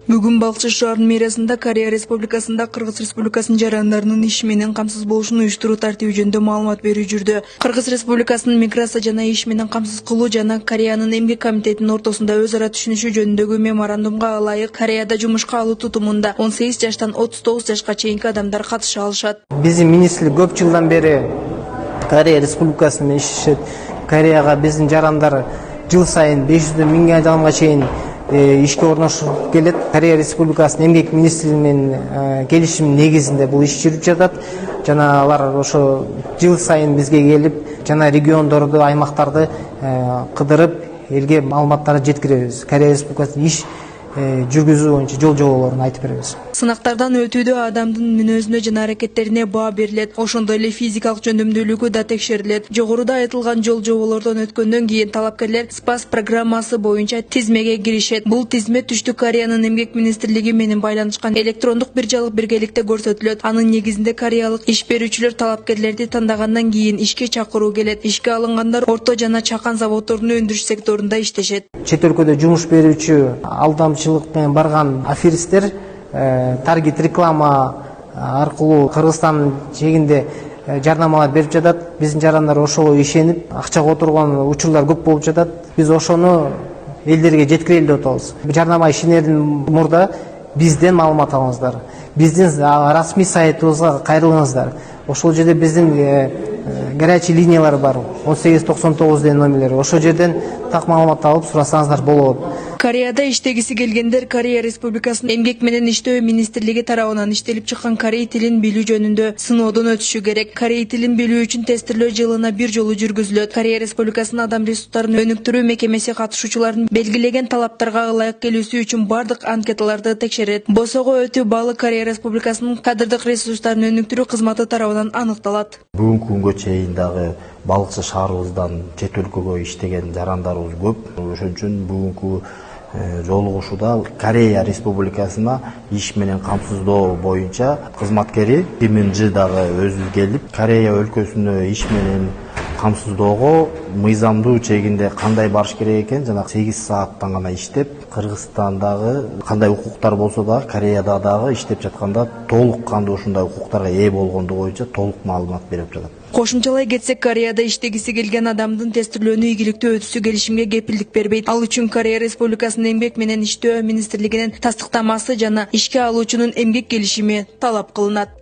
Бүгүн Балыкчы шаарынын мэриясында Корея Республикасында Кыргыз Республикасынын жарандарынын иши менен камсыз болушун уюштуруу тартиби жөнүндө маалымат берүү жүрдү. Кыргыз Республикасынын миграция жана иш менен камсыз кылуу жана Кореянын эмгек комитетинин ортосунда өз ара түшүнүшүү жөнүндөгү меморандумга ылайык Кореяда жумушка алуу тутумунда 18 жаштан 39 жашка чейинки адамдар катыша алышат. Биздин министрлик көп жылдан бери Корея Республикасы менен иштешет. Кореяга биздин жарандар жыл сайын 500 миң адамга чейин ишке орношуп келет. Корея Республикасынын эмгек министрлиги менен келишим негизинде бул иш жүрүп жатат. Жана алар ошо жыл сайын бизге келип, жана региондорду, аймактарды кыдырып, элге маалыматтарды жеткиребиз. Корея Республикасынын иш жүргүзүү боюнча жол жоболорун айтып беребиз. Сынактардан өтүүдө адамдын мүнөзүнө жана аракеттерине баа берилет. Ошондой эле физикалык жөндөмдүүлүгү да текшерилет. Жогоруда айтылган жол жоболордон өткөндөн кийин талапкерлер СПАС программасы боюнча тизмеге киришет. Бул тизме Түштүк Кореянын эмгек министрлиги менен байланышкан электрондук бир жалык биргеликте көрсөтүлөт. Анын негизинде кореялык иш берүүчүлөр талапкерлерди тандагандан кийин ишке чакыруу келет. Ишке алынгандар орто жана чакан заводдорунун өндүрүш секторунда иштешет. Чет өлкөдө жумуш берүүчү алдамчылык менен барган аферисттер таргет реклама аркылуу Кыргызстан чегинде жарнамалар берип жатат. Биздин жарандар ошого ишенип, акчага отурган учурлар көп болуп жатат. Биз ошону элдерге жеткирели деп атабыз. Жарнама ишенерден мурда бизден маалымат алыңыздар. Биздин расмий сайтыбызга кайрылыңыздар. Ошол жерде биздин горячий линиялар бар. 1899 деген номерлер. Ошол жерден так маалымат алып сурасаңыздар болот. Кореяда иштегиси келгендер Корея Республикасынын эмгек менен иштөө министрлиги тарабынан иштелип чыккан корей тилин билүү жөнүндө сыноодон өтүшү керек. Корей тилин билүү үчүн тестирлөө жылына бир жолу жүргүзүлөт. Корея Республикасынын адам ресурстарын өнүктүрүү мекемеси катышуучулардын белгилеген талаптарга ылайык келүүсү үчүн бардык анкеталарды текшерет. Босого өтүү баалы Корея Республикасынын кадрдык ресурстарын өнүктүрүү кызматы тарабынан аныкталат. Бүгүнкү күнгө чейин дагы Балыкчы шаарыбыздан чет өлкөгө иштеген жарандарыбыз көп. Ошон үчүн бүгүнкү жолугушууда Корея Республикасына иш менен камсыздоо боюнча кызматкери Киминжи дагы өзү келип, Корея өлкөсүнө иш менен камсыздоого мыйзамдуу чегинде кандай барыш керек экен, жана 8 сааттан гана иштеп, Кыргызстандагы кандай укуктар болсо дагы Кореяда дагы иштеп жатканда толук кандуу ушундай укуктарга ээ болгондугу боюнча толук маалымат берип жатат. Кошумчалай кетсек, Кореяда иштегиси келген адамдын тестирлөөнү ийгиликтүү өтүүсү келишимге кепилдик бербейт. Ал үчүн Корея Республикасынын эмгек менен иштөө министрлигинин тастыктамасы жана ишке алуучунун эмгек келишими талап кылынат.